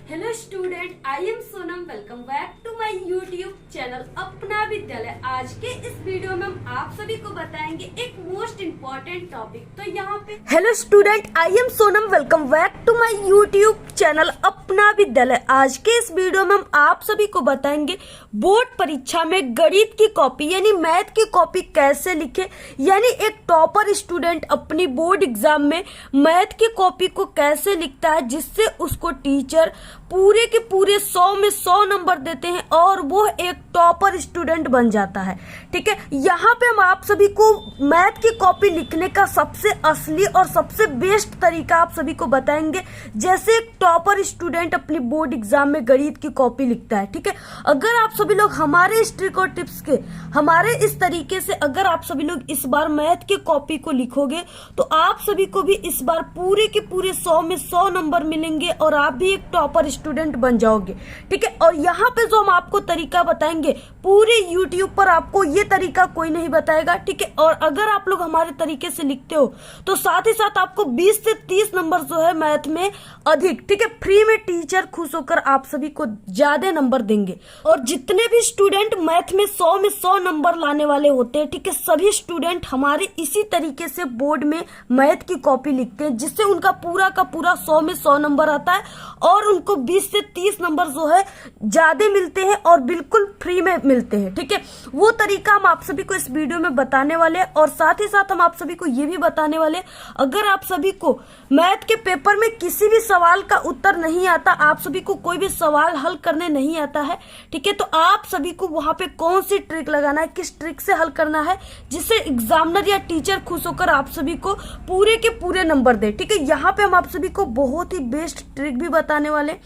Hello student, I am Sonam. Welcome back to my YouTube channel Apna Vidyalaya. आज के इस video में हम आप सभी को बताएंगे एक मोस्ट इम्पोर्टेंट टॉपिक। तो यहाँ पे hello student, I am Sonam. Welcome back to my YouTube channel Apna Vidyalaya. आज के इस वीडियो में हम आप सभी को बताएंगे बोर्ड परीक्षा में गणित की कॉपी यानी मैथ की कॉपी कैसे लिखे, यानी एक टॉपर स्टूडेंट अपनी बोर्ड एग्जाम में मैथ की कॉपी को कैसे लिखता है जिससे उसको टीचर पूरे के पूरे 100 में 100 नंबर देते हैं और वो एक टॉपर स्टूडेंट बन जाता है। ठीक है, यहाँ पे हम आप सभी को मैथ की कॉपी लिखने का सबसे असली और सबसे बेस्ट तरीका आप सभी को बताएंगे, जैसे एक टॉपर स्टूडेंट अपनी बोर्ड एग्जाम में गणित की कॉपी लिखता है। ठीक है, अगर आप सभी लोग हमारे इस ट्रिक और टिप्स के हमारे इस तरीके से अगर आप सभी लोग इस बार मैथ की कॉपी को लिखोगे तो आप सभी को भी इस बार पूरे के पूरे 100 में 100 नंबर मिलेंगे और आप भी एक टॉपर स्टूडेंट बन जाओगे। ठीक है, और यहाँ पे जो हम आपको तरीका बताएंगे पूरे YouTube पर आपको ये तरीका कोई नहीं बताएगा। ठीक है, और अगर आप लोग हमारे तरीके से लिखते हो तो साथ ही साथ आपको 20 से 30 नंबर जो है मैथ में अधिक, ठीक है, फ्री में टीचर खुश होकर आप सभी को ज्यादा नंबर देंगे। और जितने भी स्टूडेंट मैथ में 100 में 100 नंबर लाने वाले होते हैं, ठीक है, सभी स्टूडेंट हमारे इसी तरीके से बोर्ड में मैथ की कॉपी लिखते हैं जिससे उनका पूरा का पूरा 100 में 100 नंबर आता है और उनको 20 से 30 नंबर जो है ज्यादा मिलते हैं और बिल्कुल फ्री में मिलते हैं। ठीक है, वो तरीका हम आप सभी को इस वीडियो में बताने वाले हैं और साथ ही साथ हम आप सभी को ये भी बताने वाले, अगर आप सभी को मैथ के पेपर में किसी भी सवाल का उत्तर नहीं आता, आप सभी को कोई भी सवाल हल करने नहीं आता है, ठीक है, तो आप सभी को वहां पे कौन सी ट्रिक लगाना है, किस ट्रिक से हल करना है जिससे एग्जामिनर या टीचर खुश होकर आप सभी को पूरे के पूरे नंबर दे। ठीक है, यहाँ पे हम आप सभी को बहुत ही बेस्ट ट्रिक भी बताने वाले।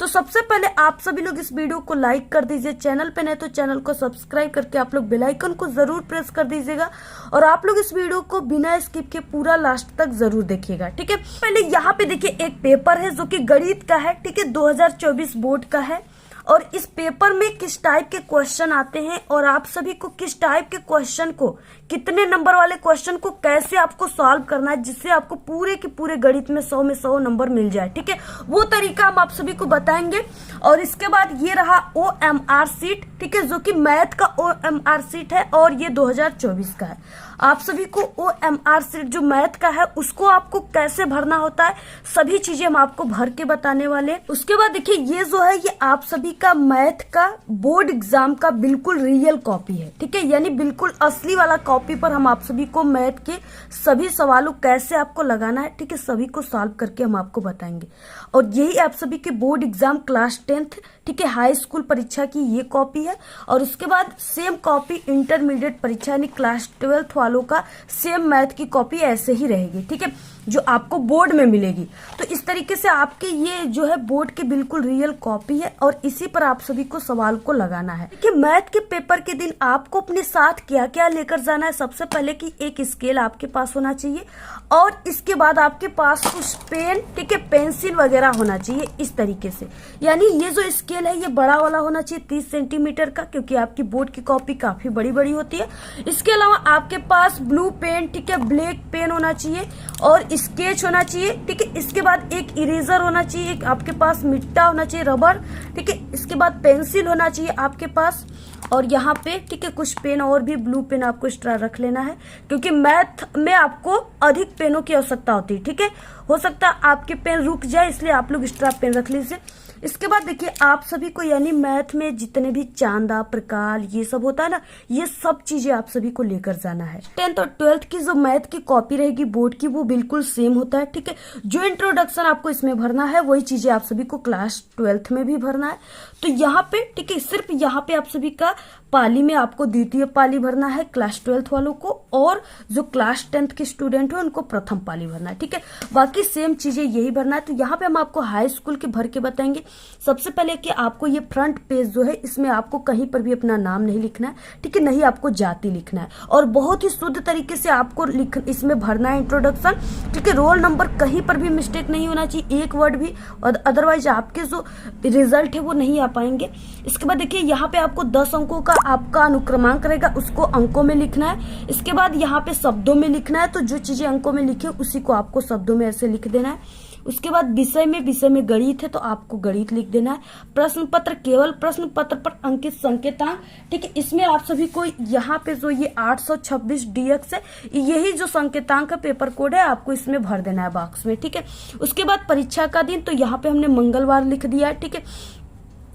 तो सबसे पहले आप सभी लोग इस वीडियो को लाइक कर दीजिए, चैनल पे नहीं तो चैनल को सब्सक्राइब करके आप लोग बेल आइकन को जरूर प्रेस कर दीजिएगा और आप लोग इस वीडियो को बिना स्किप के पूरा लास्ट तक जरूर देखिएगा। ठीक है, पहले यहाँ पे देखिए एक पेपर है जो कि गणित का है। ठीक है, 2024 बोर्ड का है और इस पेपर में किस टाइप के क्वेश्चन आते हैं और आप सभी को किस टाइप के क्वेश्चन को, कितने नंबर वाले क्वेश्चन को कैसे आपको सॉल्व करना है जिससे आपको पूरे के पूरे गणित में 100 में 100 नंबर मिल जाए। ठीक है, वो तरीका हम आप सभी को बताएंगे। और इसके बाद ये रहा OMR सीट, ठीक है, जो कि मैथ का OMR सीट है और ये 2024 का है। आप सभी को OMR सीट जो मैथ का है उसको आपको कैसे भरना होता है, सभी चीजें हम आपको भर के बताने वाले हैं। उसके बाद देखिए ये जो है ये आप सभी का मैथ का बोर्ड एग्जाम का बिल्कुल रियल कॉपी है। ठीक है, यानी बिल्कुल असली वाला कॉपी पर हम आप सभी को मैथ के सभी सवालों कैसे आपको लगाना है, ठीक है, सभी को सॉल्व करके हम आपको बताएंगे। और यही आप सभी के बोर्ड एग्जाम क्लास 10th, ठीक है, हाई स्कूल परीक्षा की ये कॉपी है। और उसके बाद सेम कॉपी इंटरमीडिएट परीक्षा यानी क्लास 12th वालों का सेम मैथ की कॉपी ऐसे ही रहेगी। ठीक है, जो आपको बोर्ड में मिलेगी। तो इस तरीके से आपके ये जो है बोर्ड की बिल्कुल रियल कॉपी है और इसी पर आप सभी को सवाल को लगाना है। कि मैथ के पेपर के दिन आपको अपने साथ क्या क्या लेकर जाना है। सबसे पहले कि एक स्केल आपके पास होना चाहिए और इसके बाद आपके पास कुछ पेन, ठीक है, पेंसिल वगैरह होना चाहिए इस तरीके से। यानी ये जो स्केल है ये बड़ा वाला होना चाहिए 30 सेंटीमीटर का, क्योंकि आपकी बोर्ड की कॉपी काफी बड़ी बड़ी होती है। इसके अलावा आपके पास ब्लू पेन, ठीक है, ब्लैक पेन होना चाहिए और स्केच होना चाहिए। ठीक है, इसके बाद एक इरेजर होना चाहिए, एक आपके पास मिट्टा होना चाहिए, रबर, ठीक है, इसके बाद पेंसिल होना चाहिए आपके पास और यहाँ पे, ठीक है, कुछ पेन और भी ब्लू पेन आपको एक्स्ट्रा रख लेना है क्योंकि मैथ में आपको अधिक पेनों की आवश्यकता होती है। ठीक है, हो सकता है आपके पेन रुक जाए इसलिए आप लोग एक्स्ट्रा पेन रख लीजिए। इसके बाद देखिए आप सभी को यानी मैथ में जितने भी चांदा, प्रकार, ये सब होता है ना, ये सब चीजें आप सभी को लेकर जाना है। 10th और 12th की जो मैथ की कॉपी रहेगी बोर्ड की वो बिल्कुल सेम होता है। ठीक है, जो इंट्रोडक्शन आपको इसमें भरना है वही चीजें आप सभी को क्लास 12th में भी भरना है। तो यहाँ पे, ठीक है, सिर्फ यहाँ पे आप सभी का पाली में आपको द्वितीय पाली भरना है क्लास 12th वालों को और जो क्लास 10th के स्टूडेंट है उनको प्रथम पाली भरना है। ठीक है, बाकी सेम चीजें यही भरना है। तो यहाँ पे हम आपको हाई स्कूल के भर के बताएंगे। सबसे पहले कि आपको ये फ्रंट पेज जो है इसमें आपको कहीं पर भी अपना नाम नहीं लिखना है। ठीक है, नहीं आपको जाति लिखना है और बहुत ही शुद्ध तरीके से आपको इसमें भरना है इंट्रोडक्शन। ठीक है, रोल नंबर कहीं पर भी मिस्टेक नहीं होना चाहिए, एक वर्ड भी, और अदरवाइज आपके जो रिजल्ट है वो नहीं आ पाएंगे। इसके बाद देखिए यहाँ पे आपको 10 अंकों का आपका अनुक्रमांक रहेगा, उसको अंकों में लिखना है। इसके बाद यहाँ पे शब्दों में लिखना है, तो जो चीजें अंकों में लिखे उसी को आपको शब्दों में ऐसे लिख देना है। उसके बाद विषय में गणित है तो आपको गणित लिख देना है। प्रश्न पत्र, केवल प्रश्न पत्र पर अंकित संकेतांक, ठीक है, इसमें आप सभी को यहाँ पे जो ये 826 DX है, यही जो संकेतांक है पेपर कोड है, आपको इसमें भर देना है बॉक्स में, ठीक है। उसके बाद परीक्षा का दिन, तो यहाँ पे हमने मंगलवार लिख दिया है, ठीक है।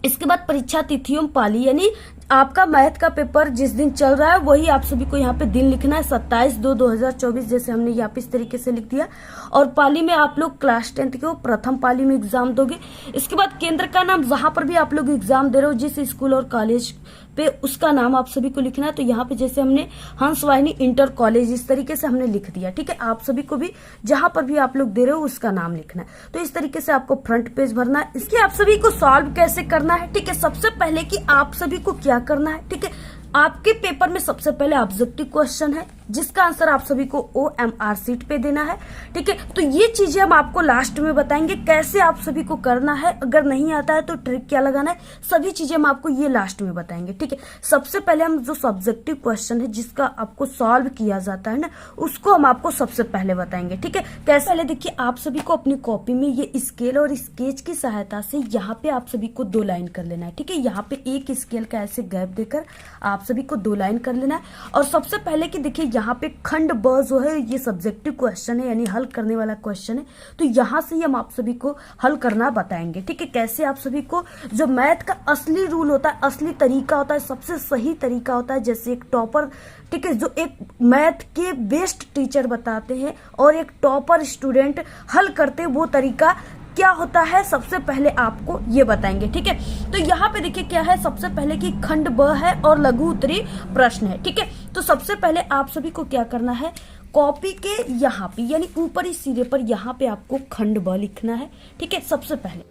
इसके बाद परीक्षा तिथियों पाली, यानी आपका मैथ का पेपर जिस दिन चल रहा है वही आप सभी को यहाँ पे दिन लिखना है, 27/2/2024, जैसे हमने यहाँ पे इस तरीके से लिख दिया। और पाली में आप लोग क्लास 10th के प्रथम पाली में एग्जाम दोगे। इसके बाद केंद्र का नाम, जहां पर भी आप लोग एग्जाम दे रहे हो, जिस स्कूल और कॉलेज पे, उसका नाम आप सभी को लिखना है। तो यहाँ पे जैसे हमने हंसवाहिनी इंटर कॉलेज, इस तरीके से हमने लिख दिया, ठीक है। आप सभी को भी जहां पर भी आप लोग दे रहे हो उसका नाम लिखना है। तो इस तरीके से आपको फ्रंट पेज भरना है। इसके आप सभी को सॉल्व कैसे करना है, ठीक है। सबसे पहले कि आप सभी को क्या करना है, ठीक है, आपके पेपर में सबसे पहले ऑब्जेक्टिव क्वेश्चन है जिसका आंसर आप सभी को OMR शीट पे देना है, ठीक है। तो ये चीजें हम आपको लास्ट में बताएंगे कैसे आप सभी को करना है, अगर नहीं आता है तो ट्रिक क्या लगाना है, सभी चीजें हम आपको ये लास्ट में बताएंगे, ठीक है। सबसे पहले हम जो सब्जेक्टिव क्वेश्चन है जिसका आपको सॉल्व किया जाता है ना, उसको हम आपको सबसे पहले बताएंगे, ठीक है। कैसे, पहले देखिए, आप सभी को अपनी कॉपी में ये स्केल और स्केच की सहायता से यहाँ पे आप सभी को 2 लाइन कर लेना है, ठीक है। यहाँ पे एक स्केल का ऐसे गैप देकर आप सभी को 2 लाइन कर लेना है। और सबसे पहले कि देखिए यहाँ पे खंड ब जो है ये सब्जेक्टिव क्वेश्चन है, यानी हल करने वाला क्वेश्चन है। तो यहाँ से ही हम आप सभी को हल करना बताएंगे, ठीक है। कैसे आप सभी को जो मैथ का असली रूल होता है, असली तरीका होता है, सबसे सही तरीका होता है, जैसे एक टॉपर, ठीक है, जो एक मैथ के बेस्ट टीचर बताते हैं और एक टॉपर स्टूडेंट हल करते हैं, वो तरीका क्या होता है सबसे पहले आपको ये बताएंगे, ठीक है। तो यहाँ पे देखिए क्या है, सबसे पहले कि खंड ब है और लघु उत्तरी प्रश्न है, ठीक है। तो सबसे पहले आप सभी को क्या करना है, कॉपी के यहाँ पे यानी ऊपरी सिरे पर यहाँ पे आपको खंड ब लिखना है, ठीक है। सबसे पहले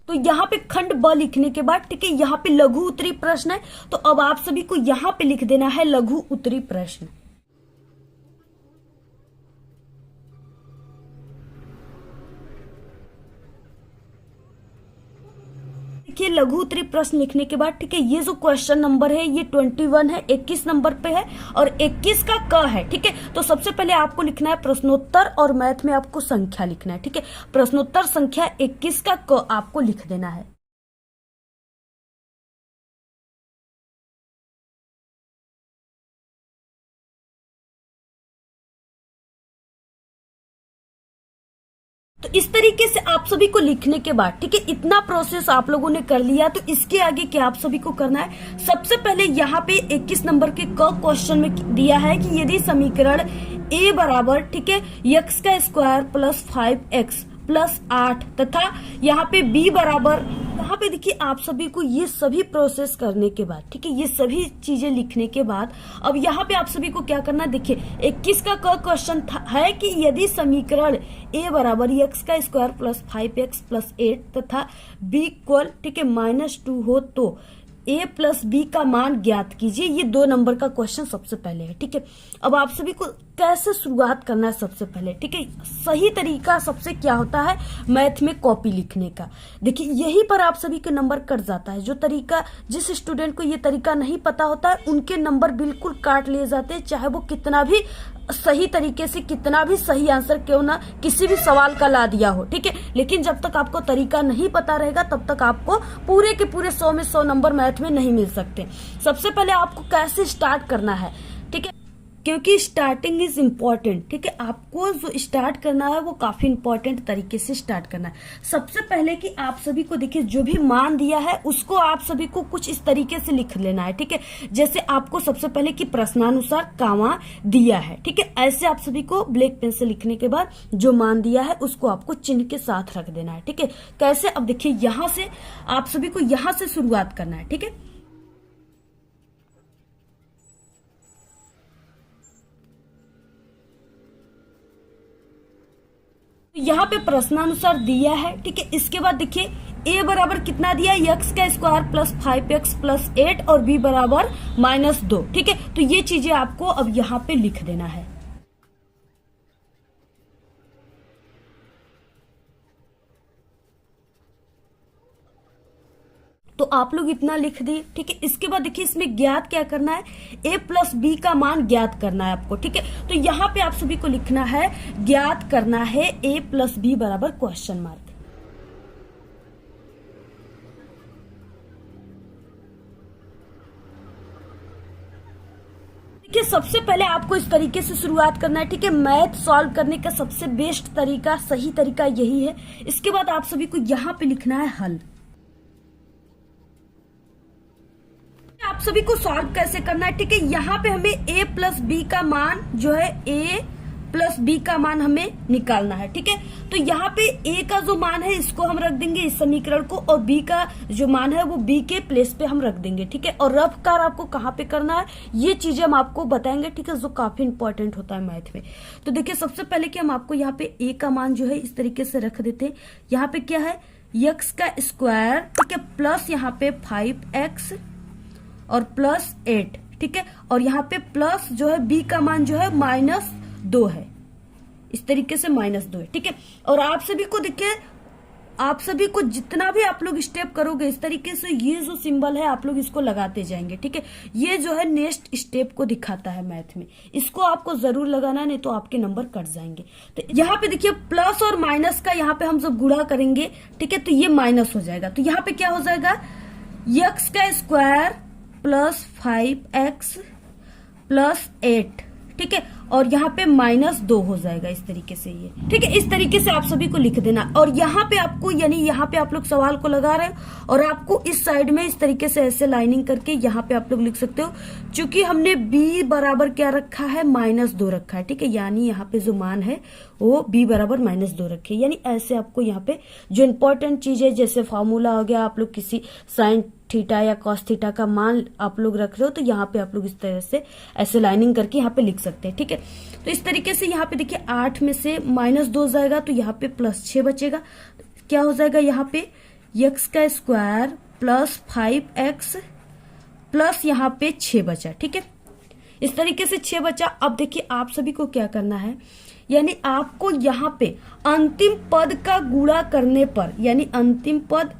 तो यहाँ पे खंड ब लिखने के बाद, ठीक है, यहाँ पे लघु उत्तरी प्रश्न है, तो अब आप सभी को यहाँ पे लिख देना है लघु उत्तरी प्रश्न। देखिए लघु उत्तरी प्रश्न लिखने के बाद, ठीक है, ये जो क्वेश्चन नंबर है ये 21 है, 21 नंबर पे है और 21 का क है, ठीक है। तो सबसे पहले आपको लिखना है प्रश्नोत्तर और मैथ में आपको संख्या लिखना है, ठीक है। प्रश्नोत्तर संख्या 21 का क आपको लिख देना है। तो इस तरीके से आप सभी को लिखने के बाद, ठीक है, इतना प्रोसेस आप लोगों ने कर लिया। तो इसके आगे क्या आप सभी को करना है, सबसे पहले यहाँ पे 21 नंबर के क क्वेश्चन में दिया है कि यदि समीकरण a बराबर, ठीक है, x का स्क्वायर प्लस 5x प्लस 8 तथा यहाँ पे b बराबर, यहाँ पे देखिए आप सभी को ये सभी प्रोसेस करने के बाद, ठीक है, ये सभी चीजें लिखने के बाद अब यहाँ पे आप सभी को क्या करना, देखिए 21 का क्वेश्चन है कि यदि समीकरण a बराबर x का स्क्वायर प्लस 5x प्लस 8 तथा b इक्वल, ठीक है, -2 हो तो a प्लस बी का मान ज्ञात कीजिए। ये 2 नंबर का क्वेश्चन सबसे पहले है, ठीक है। अब आप सभी को कैसे शुरुआत करना है सबसे पहले, ठीक है, सही तरीका सबसे क्या होता है मैथ में कॉपी लिखने का। देखिए यहीं पर आप सभी के नंबर कट जाता है। जो तरीका, जिस स्टूडेंट को ये तरीका नहीं पता होता है उनके नंबर बिल्कुल काट लिए जाते हैं, चाहे वो कितना भी सही तरीके से, कितना भी सही आंसर क्यों ना किसी भी सवाल का ला दिया हो, ठीक है। लेकिन जब तक आपको तरीका नहीं पता रहेगा तब तक आपको पूरे के पूरे 100 में 100 नंबर मैथ में नहीं मिल सकते। सबसे पहले आपको कैसे स्टार्ट करना है, ठीक है, क्योंकि स्टार्टिंग इज इम्पोर्टेंट, ठीक है। आपको जो स्टार्ट करना है वो काफी इंपॉर्टेंट तरीके से स्टार्ट करना है। सबसे पहले कि आप सभी को देखिए जो भी मान दिया है उसको आप सभी को कुछ इस तरीके से लिख लेना है, ठीक है। जैसे आपको सबसे पहले कि प्रश्नानुसार कामा दिया है, ठीक है, ऐसे आप सभी को ब्लैक पेन से लिखने के बाद जो मान दिया है उसको आपको चिन्ह के साथ रख देना है, ठीक है। कैसे, अब देखिए यहाँ से आप सभी को यहाँ से शुरुआत करना है, ठीक है। यहाँ पे प्रश्नानुसार दिया है, ठीक है। इसके बाद देखिए a बराबर कितना दिया है, x का स्क्वायर प्लस 5x प्लस 8 और b बराबर -2, ठीक है। तो ये चीजें आपको अब यहाँ पे लिख देना है। तो आप लोग इतना लिख दिए, ठीक है। इसके बाद देखिए इसमें ज्ञात क्या करना है, a प्लस बी का मान ज्ञात करना है आपको, ठीक है। तो यहाँ पे आप सभी को लिखना है ज्ञात करना है a प्लस बी बराबर क्वेश्चन मार्क। देखिए सबसे पहले आपको इस तरीके से शुरुआत करना है, ठीक है। मैथ सॉल्व करने का सबसे बेस्ट तरीका, सही तरीका यही है। इसके बाद आप सभी को यहाँ पे लिखना है हल। आप सभी को सॉल्व कैसे करना है, ठीक है। यहाँ पे हमें a प्लस बी का मान जो है a प्लस बी का मान हमें निकालना है, ठीक है। तो यहाँ पे a का जो मान है इसको हम रख देंगे इस समीकरण को, और b का जो मान है वो b के प्लेस पे हम रख देंगे, ठीक है। और रफ कार आपको कहाँ पे करना है ये चीजें हम आपको बताएंगे, ठीक है, जो काफी इंपॉर्टेंट होता है मैथ में। तो देखिए सबसे पहले कि हम आपको यहाँ पे a का मान जो है इस तरीके से रख देते हैं। यहाँ पे क्या है x का स्क्वायर, ठीक है, प्लस यहाँ पे 5x और प्लस 8, ठीक है। और यहाँ पे प्लस जो है b का मान जो है -2 है, इस तरीके से -2 है, ठीक है। और आप सभी को देखिए, आप सभी को जितना भी आप लोग स्टेप करोगे इस तरीके से ये जो सिंबल है आप लोग इसको लगाते जाएंगे, ठीक है। ये जो है नेक्स्ट स्टेप को दिखाता है मैथ में, इसको आपको जरूर लगाना, नहीं तो आपके नंबर कट जाएंगे। तो यहाँ पे देखिए प्लस और माइनस का यहाँ पे हम जब गुणा करेंगे, ठीक है, तो ये माइनस हो जाएगा। तो यहाँ पे क्या हो जाएगा, x का स्क्वायर प्लस 5x प्लस 8, ठीक है, और यहाँ पे -2 हो जाएगा इस तरीके से ये, ठीक है। इस तरीके से आप सभी को लिख देना। और यहाँ पे आपको, यानी यहाँ पे आप लोग सवाल को लगा रहे हो और आपको इस साइड में इस तरीके से ऐसे लाइनिंग करके यहाँ पे आप लोग लिख सकते हो। चूंकि हमने b बराबर क्या रखा है, -2 रखा है, ठीक है। यानी यहाँ पे जो मान है वो b बराबर -2 रखे, यानी ऐसे आपको यहाँ पे जो इम्पोर्टेंट चीज है जैसे फॉर्मूला हो गया, आप लोग किसी साइन थीटा या कॉस थीटा का मान आप लोग रख रहे हो, तो यहाँ पे आप लोग इस तरह से ऐसे लाइनिंग करके यहाँ पे लिख सकते हैं, ठीक है। तो इस तरीके से यहाँ पे देखिए 8 में से -2 जाएगा तो यहाँ पे +6 बचेगा। क्या हो जाएगा, यहाँ पे x का स्क्वायर प्लस 5x प्लस यहाँ पे 6 बचा, ठीक है। इस तरीके से 6 बचा। अब देखिए आप सभी को क्या करना है, यानी आपको यहाँ पे अंतिम पद का गुणा करने पर, यानी अंतिम पद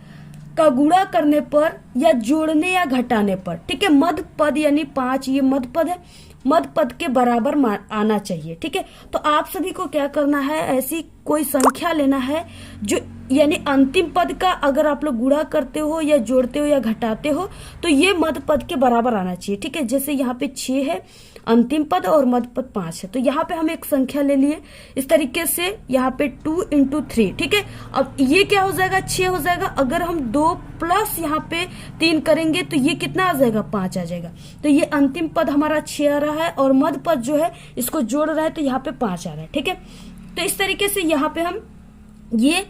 का गुणा करने पर या जोड़ने या घटाने पर, ठीक है, मध्य पद यानी 5 ये मध्य पद है, मध्य पद के बराबर आना चाहिए, ठीक है। तो आप सभी को क्या करना है, ऐसी कोई संख्या लेना है जो, यानी अंतिम पद का अगर आप लोग गुणा करते हो या जोड़ते हो या घटाते हो तो ये मध्य पद के बराबर आना चाहिए, ठीक है। जैसे यहाँ पे 6 है अंतिम पद और मध्य पद 5 है, तो यहाँ पे हम एक संख्या ले लिए इस तरीके से, यहाँ पे 2 × 3, ठीक है। अब ये क्या हो जाएगा, 6 हो जाएगा। अगर हम 2 प्लस यहाँ पे 3 करेंगे तो ये कितना आ जाएगा, 5 आ जाएगा। तो ये अंतिम पद हमारा 6 आ रहा है और मध्य पद जो है इसको जोड़ रहा है तो यहाँ पे 5 आ रहा है, ठीक है। तो इस तरीके से यहाँ पे हम ये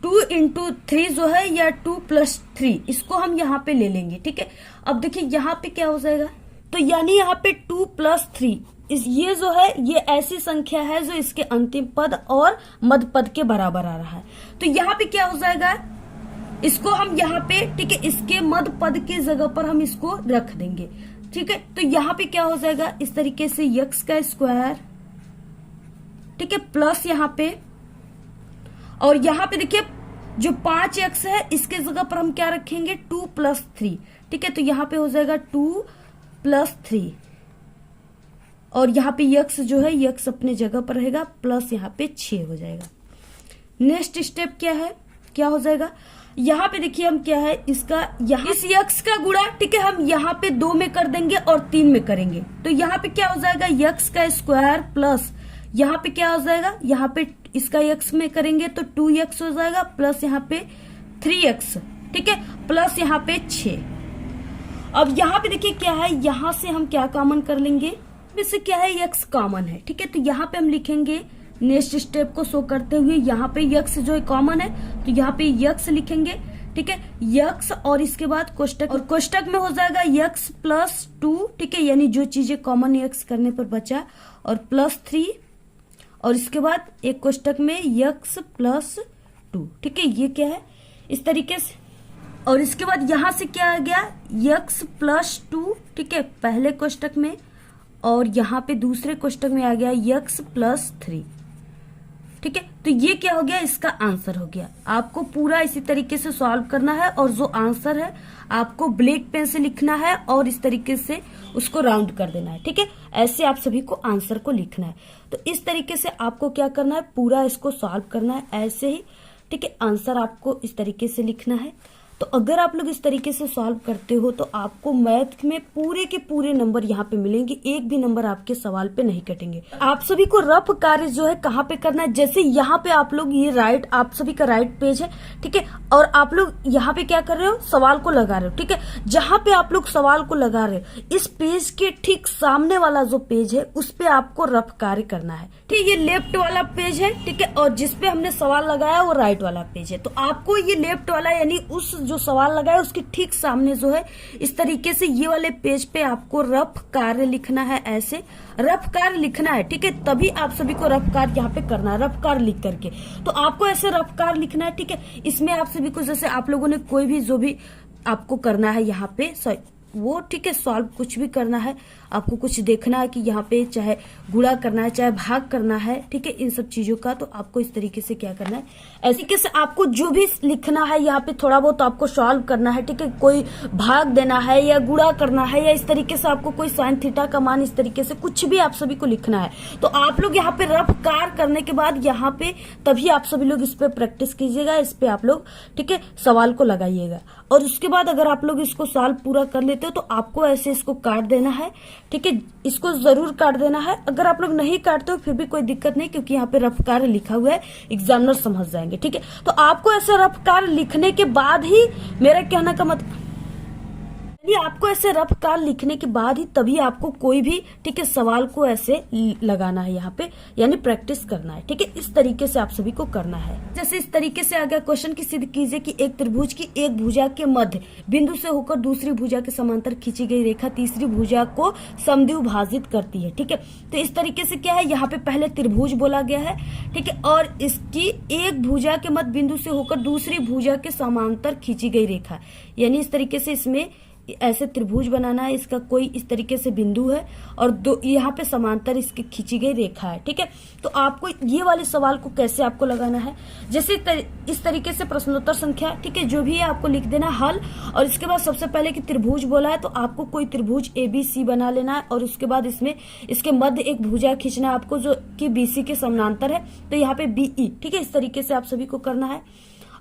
2 × 3 जो है या 2 + 3 इसको हम यहाँ पे ले लेंगे, ठीक है। अब देखिए यहाँ पे क्या हो जाएगा, तो यानी यहाँ पे 2 + 3 ये जो है ये ऐसी संख्या है जो इसके अंतिम पद और मध्य पद के बराबर आ रहा है। तो यहाँ पे क्या हो जाएगा, इसको हम यहाँ पे, ठीक है, इसके मध्य पद के जगह पर हम इसको रख देंगे, ठीक है। तो यहाँ पे क्या हो जाएगा, इस तरीके से x का स्क्वायर, ठीक है, प्लस यहाँ पे, और यहाँ पे देखिए जो 5x है इसके जगह पर हम क्या रखेंगे, 2 + 3, ठीक है। तो यहाँ पे हो जाएगा 2 + 3 और यहाँ पे x जो है x अपने जगह पर रहेगा, प्लस यहाँ पे 6 हो जाएगा। नेक्स्ट स्टेप क्या है, क्या हो जाएगा, यहाँ पे देखिए हम क्या है इसका, यहाँ इस x का गुणा, ठीक है, हम यहाँ पे 2 में कर देंगे और 3 में करेंगे। तो यहाँ पे क्या हो जाएगा, x का स्क्वायर प्लस यहाँ पे क्या हो जाएगा, यहाँ पे इसका x में करेंगे तो 2x हो जाएगा, प्लस यहाँ पे 3x, ठीक है, प्लस यहाँ पे 6। अब यहाँ पे देखिए क्या है, यहाँ से हम क्या कॉमन कर लेंगे, इससे क्या है x कॉमन है, ठीक है। तो यहाँ पे हम लिखेंगे नेक्स्ट स्टेप को शो करते हुए, यहाँ पे x जो है कॉमन है तो यहाँ पे x लिखेंगे, ठीक है, x और इसके बाद कोष्टक, और कोष्टक में हो जाएगा x + 2, ठीक है, यानी जो चीजें कॉमन x करने पर बचा, और +3 और इसके बाद एक कोष्टक में x + 2, ठीक है, ये क्या है इस तरीके से। और इसके बाद यहां से क्या आ गया, x + 2, ठीक है, पहले कोष्टक में, और यहाँ पे दूसरे कोष्टक में आ गया x + 3, ठीक है, तो ये क्या हो गया, इसका आंसर हो गया। आपको पूरा इसी तरीके से सॉल्व करना है और जो आंसर है आपको ब्लैक पेन से लिखना है और इस तरीके से उसको राउंड कर देना है। ठीक है, ऐसे आप सभी को आंसर को लिखना है। तो इस तरीके से आपको क्या करना है, पूरा इसको सॉल्व करना है ऐसे ही। ठीक है, आंसर आपको इस तरीके से लिखना है। तो अगर आप लोग इस तरीके से सॉल्व करते हो तो आपको मैथ में पूरे के पूरे नंबर यहाँ पे मिलेंगे, एक भी नंबर आपके सवाल पे नहीं कटेंगे। आप सभी को रफ कार्य जो है कहाँ पे करना है, जैसे यहाँ पे आप लोग ये राइट, आप सभी का राइट पेज है। ठीक है, और आप लोग यहाँ पे क्या कर रहे हो, सवाल को लगा रहे हो। ठीक है, जहां पे आप लोग सवाल को लगा रहे हो इस पेज के ठीक सामने वाला जो पेज है उस पे आपको रफ कार्य करना है। ठीक है, ये लेफ्ट वाला पेज है। ठीक है, और जिसपे हमने सवाल लगाया वो राइट वाला पेज है। तो आपको ये लेफ्ट वाला यानी उस जो सवाल लगाया उसके ठीक सामने जो है इस तरीके से ये वाले पेज पे आपको रफ कार्य लिखना है। ऐसे रफ कार्य लिखना है। ठीक है, तभी आप सभी को रफ कार्य यहाँ पे करना है, रफ कार्य लिख करके। तो आपको ऐसे रफ कार्य लिखना है। ठीक है, इसमें आप सभी को जैसे आप लोगों ने कोई भी जो भी आपको करना है यहाँ पे वो, ठीक है, सॉल्व कुछ भी करना है, आपको कुछ देखना है कि यहाँ पे चाहे गुणा करना है चाहे भाग करना है। ठीक है, इन सब चीजों का तो आपको इस तरीके से क्या करना है, ऐसे तरीके से आपको जो भी लिखना है यहाँ पे थोड़ा बहुत आपको सॉल्व करना है। ठीक है, कोई भाग देना है या गुणा करना है या इस तरीके से आपको कोई साइन थीटा का मान, इस तरीके से कुछ भी आप सभी को लिखना है। तो आप लोग यहाँ पे रफ कार्य करने के बाद यहाँ पे तभी आप सभी लोग इस पे प्रैक्टिस कीजिएगा, इस पे आप लोग, ठीक है, सवाल को लगाइएगा। और उसके बाद अगर आप लोग इसको सॉल्व पूरा कर लेते हो तो आपको ऐसे इसको काट देना है। ठीक है, इसको जरूर काट देना है। अगर आप लोग नहीं काटते हो फिर भी कोई दिक्कत नहीं, क्योंकि यहाँ पे रफ कार्य लिखा हुआ है, एग्जामिनर समझ जाएंगे। ठीक है, तो आपको ऐसे रफ कार्य लिखने के बाद ही, मेरा कहने का मतलब आपको ऐसे रफ कार्य लिखने के बाद ही तभी आपको कोई भी, ठीक है, सवाल को ऐसे लगाना है यहाँ पे, यानी प्रैक्टिस करना है। ठीक है, इस तरीके से आप सभी को करना है। जैसे इस तरीके से आ गया क्वेश्चन की, सिद्ध कीजिए कि एक त्रिभुज की एक भुजा के मध्य बिंदु से होकर दूसरी भुजा के समांतर खींची गई रेखा तीसरी भुजा को समद्विभाजित करती है। ठीक है, तो इस तरीके से क्या है, यहाँ पे पहले त्रिभुज बोला गया है। ठीक है, और इसकी एक भुजा के मध्य बिंदु से होकर दूसरी भुजा के समांतर खींची गई रेखा, यानी इस तरीके से इसमें ऐसे त्रिभुज बनाना है। इसका कोई इस तरीके से बिंदु है और दो यहाँ पे समांतर इसकी खींची गई रेखा है। ठीक है, तो आपको ये वाले सवाल को कैसे आपको लगाना है, जैसे इस तरीके से प्रश्नोत्तर संख्या, ठीक है, जो भी है आपको लिख देना हल। और इसके बाद सबसे पहले कि त्रिभुज बोला है तो आपको कोई त्रिभुज ABC बना लेना है और उसके बाद इसमें इसके मध्य एक भुजा खींचना है आपको जो कि BC के समानांतर है, तो यहाँ पे BE। ठीक है, इस तरीके से आप सभी को करना है।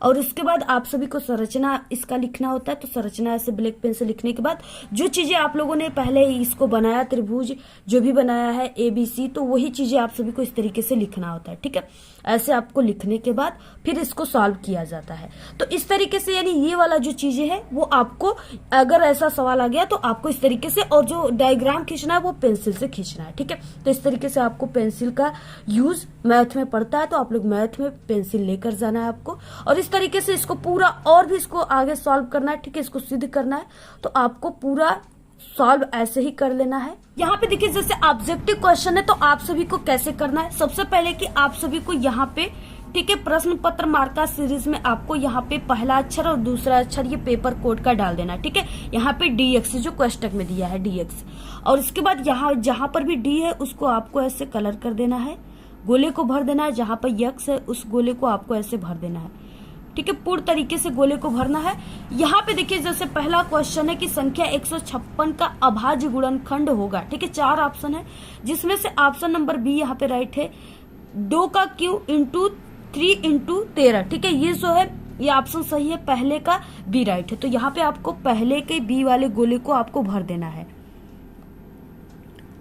और उसके बाद आप सभी को संरचना इसका लिखना होता है। तो संरचना ऐसे ब्लैक पेन से लिखने के बाद जो चीजें आप लोगों ने पहले इसको बनाया, त्रिभुज जो भी बनाया है ABC, तो वही चीजें आप सभी को इस तरीके से लिखना होता है। ठीक है, ऐसे आपको लिखने के बाद फिर इसको सॉल्व किया जाता है। तो इस तरीके से यानी ये वाला जो चीजें है वो आपको, अगर ऐसा सवाल आ गया तो आपको इस तरीके से, और जो डायग्राम खींचना है वो पेंसिल से खींचना है। ठीक है, तो इस तरीके से आपको पेंसिल का यूज मैथ में पड़ता है, तो आप लोग मैथ में पेंसिल लेकर जाना है आपको। और इस तरीके से इसको पूरा और भी इसको आगे सॉल्व करना है। ठीक है, इसको सिद्ध करना है तो आपको पूरा सॉल्व ऐसे ही कर लेना है। यहाँ पे देखिए जैसे ऑब्जेक्टिव क्वेश्चन है तो आप सभी को कैसे करना है, सबसे पहले कि आप सभी को यहाँ पे, ठीक है, प्रश्न पत्र मार्का सीरीज में आपको यहाँ पे पहला अक्षर और दूसरा अक्षर ये पेपर कोड का डाल देना है। ठीक है, यहाँ पे DX जो क्वेश्चन में दिया है DX, और इसके बाद यहाँ जहां पर भी D है उसको आपको ऐसे कलर कर देना है, गोले को भर देना है। जहां पर X है उस गोले को आपको ऐसे भर देना है। ठीक है, पूर्ण तरीके से गोले को भरना है। यहाँ पे देखिए जैसे पहला क्वेश्चन है कि संख्या 156 का अभाज्य गुणनखंड होगा। ठीक है, 4 ऑप्शन है जिसमें से ऑप्शन नंबर B यहाँ पे राइट है, 2 का क्यूब इंटू 3 इंटू 13। ठीक है, ये जो है ये ऑप्शन सही है, पहले का B राइट है। तो यहाँ पे आपको पहले के B वाले गोले को आपको भर देना है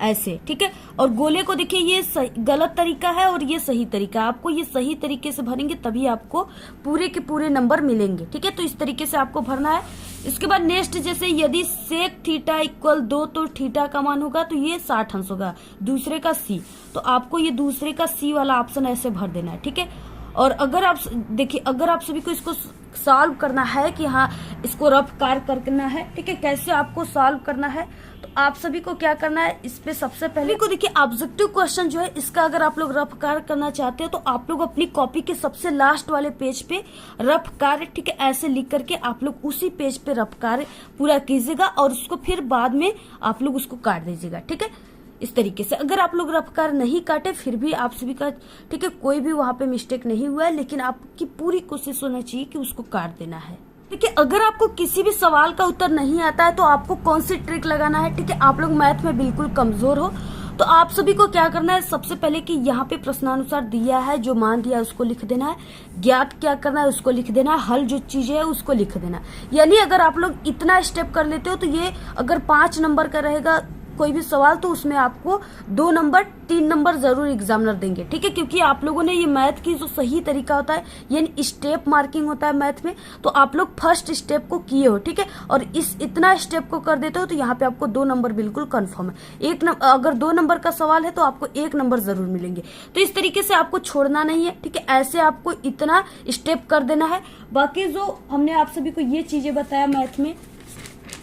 ऐसे। ठीक है, और गोले को देखिए ये गलत तरीका है और ये सही तरीका, आपको ये सही तरीके से भरेंगे तभी आपको पूरे के पूरे नंबर मिलेंगे। ठीक है, तो इस तरीके से आपको भरना है। इसके बाद नेक्स्ट जैसे यदि सेक थीटा इक्वल 2 तो थीटा का मान होगा तो ये 60 अंश होगा, दूसरे का C, तो आपको ये दूसरे का C वाला ऑप्शन ऐसे भर देना है। ठीक है, और अगर आप देखिए, अगर आप सभी को इसको सॉल्व करना है कि हाँ इसको रफ कार्य करना है, ठीक है, कैसे आपको सॉल्व करना है, तो आप सभी को क्या करना है, इस पे सबसे पहले को देखिए ऑब्जेक्टिव क्वेश्चन जो है इसका अगर आप लोग रफ कार्य करना चाहते हो तो आप लोग अपनी कॉपी के सबसे लास्ट वाले पेज पे रफ कार्य, ठीक है, ऐसे लिख करके आप लोग उसी पेज पे रफ कार्य पूरा कीजिएगा और उसको फिर बाद में आप लोग उसको काट दीजिएगा। ठीक है, इस तरीके से। अगर आप लोग रफ्तार नहीं काटे फिर भी आप सभी का ठीक है, कोई भी वहां पे मिस्टेक नहीं हुआ है, लेकिन आपकी पूरी कोशिश होना चाहिए कि उसको काट देना है। ठीक है, अगर आपको किसी भी सवाल का उत्तर नहीं आता है तो आपको कौन सी ट्रिक लगाना है। ठीक है, आप लोग मैथ में बिल्कुल कमजोर हो तो आप सभी को क्या करना है, सबसे पहले कि यहाँ पे प्रश्नानुसार दिया है, जो मान दिया है उसको लिख देना है, ज्ञात क्या करना है उसको लिख देना है, हल जो चीजें है उसको लिख देना है। यानी अगर आप लोग इतना स्टेप कर लेते हो तो ये अगर 5 नंबर का रहेगा कोई भी सवाल तो उसमें आपको 2 नंबर 3 नंबर जरूर एग्जामिनर देंगे। ठीक है, क्योंकि आप लोगों ने ये मैथ की जो सही तरीका होता है यानी स्टेप मार्किंग होता है मैथ में, तो आप लोग फर्स्ट स्टेप को किए हो। ठीक है, और इस इतना स्टेप को कर देते हो तो यहाँ पे आपको 2 नंबर बिल्कुल कंफर्म है। अगर 2 नंबर का सवाल है तो आपको 1 नंबर जरूर मिलेंगे। तो इस तरीके से आपको छोड़ना नहीं है। ठीक है, ऐसे आपको इतना स्टेप कर देना है। बाकी जो हमने आप सभी को ये चीजें बताया मैथ में,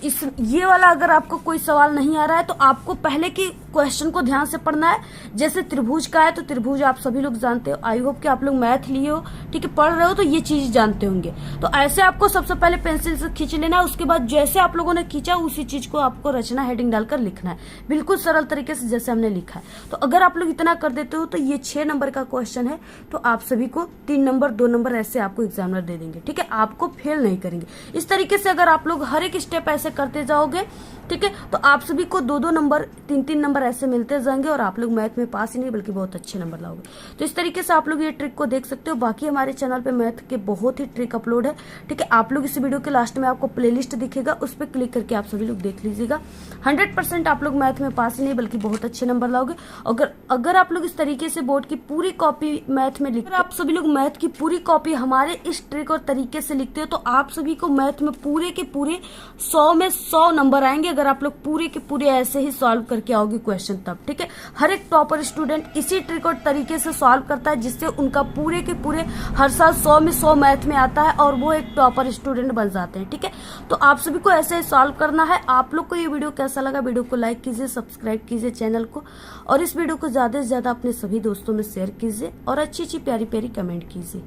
ये वाला अगर आपको कोई सवाल नहीं आ रहा है तो आपको पहले की क्वेश्चन को ध्यान से पढ़ना है। जैसे त्रिभुज का है तो त्रिभुज आप सभी लोग जानते हो, आई होप कि आप लोग मैथ लिए हो, ठीक है, पढ़ रहे हो तो ये चीज जानते होंगे। तो ऐसे आपको सबसे पहले पेंसिल से खींच लेना है, उसके बाद जैसे आप लोगों ने खींचा उसी चीज को आपको रचना हेडिंग डालकर लिखना है, बिल्कुल सरल तरीके से जैसे हमने लिखा है। तो अगर आप लोग इतना कर देते हो तो ये 6 नंबर का क्वेश्चन है, तो आप सभी को 3 नंबर 2 नंबर ऐसे आपको एग्जामिनर दे देंगे। ठीक है, आपको फेल नहीं करेंगे। इस तरीके से अगर आप लोग हर एक स्टेप ऐसे करते जाओगे, ठीक है, तो आप सभी को 2-2 नंबर 3-3 नंबर ऐसे मिलते जाएंगे और आप लोग मैथ में पास ही नहीं बल्कि बहुत अच्छे नंबर लाओगे। तो इस तरीके से आप लोग ये ट्रिक को देख सकते हो। बाकी हमारे चैनल पे मैथ के बहुत ही ट्रिक अपलोड है। ठीक है, आप लोग इस वीडियो के लास्ट में आपको प्लेलिस्ट दिखेगा, उस पर क्लिक करके आप सभी लोग देख लीजिएगा। 100% आप लोग मैथ में पास ही नहीं बल्कि बहुत अच्छे नंबर लाओगे। अगर आप लोग इस तरीके से बोर्ड की पूरी कॉपी मैथ में लिखते हो, आप सभी लोग मैथ की पूरी कॉपी हमारे इस ट्रिक और तरीके से लिखते हो तो आप सभी को मैथ में पूरे के पूरे 100 में 100 नंबर आएंगे अगर आप लोग पूरे के पूरे ऐसे ही सॉल्व करके आओगे क्वेश्चन तब। ठीक है, हर एक टॉपर स्टूडेंट इसी ट्रिक और तरीके से सॉल्व करता है जिससे उनका पूरे के पूरे हर साल 100 में 100 मैथ में आता है और वो एक टॉपर स्टूडेंट बन जाते हैं। ठीक है, तो आप सभी को ऐसे ही सॉल्व करना है। आप लोग को ये वीडियो कैसा लगा, वीडियो को लाइक कीजिए, सब्सक्राइब कीजिए चैनल को, और इस वीडियो को ज्यादा से ज्यादा अपने सभी दोस्तों में शेयर कीजिए और अच्छी अच्छी प्यारी प्यारी कमेंट कीजिए।